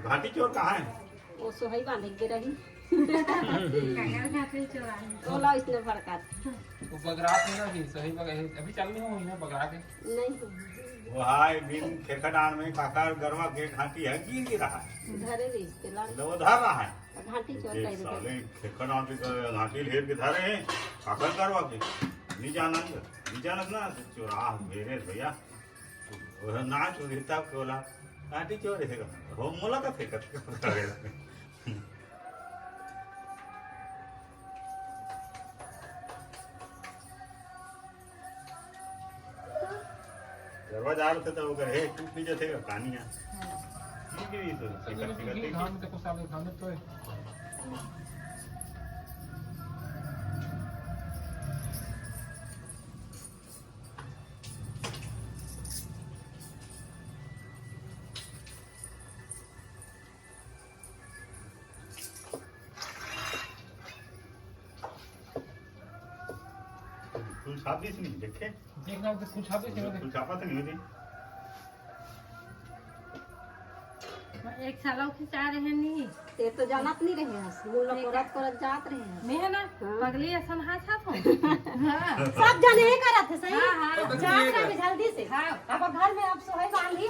घाटी चोर कहाँ है? वो सोहई बांध के रही तो इसने भड़का बगरात में ना भी सही बगैर अभी चल नहीं हुई ना बगरा के नहीं वो हाय दिन खेखडान में काका गरवा के घाटी है गिर रहा है धरे रिश्ते तो वो धर रहा है घाटी चोर ये साले खेखडान के घाटी लेर के धरे हैं काका गरवा के निजानंद ना चोरा मेरे भैया वो ना चोरीता कोला घाटी चोर है हो मोला का फेंकत करेगा गरवा जा रहे थे तो वो करे टूट नहीं जाते कहानियां ठीक है तो ये धान के कुछ साल धान तो फूल छाप दी नहीं देखे देखना तो कुछ छापे थे फूल छापा तो नहीं होती एक सालों की चाह रहे नहीं ते तो जानत नहीं रहे हस मुल्ला कोरत कोरत जात रहे हस मैं है ना पगली असन हाथ हाथ हो सब जने ही करत है सही हाँ, हाँ। जात रहे जल्दी से हाँ। अब घर में अब सोहई बांधी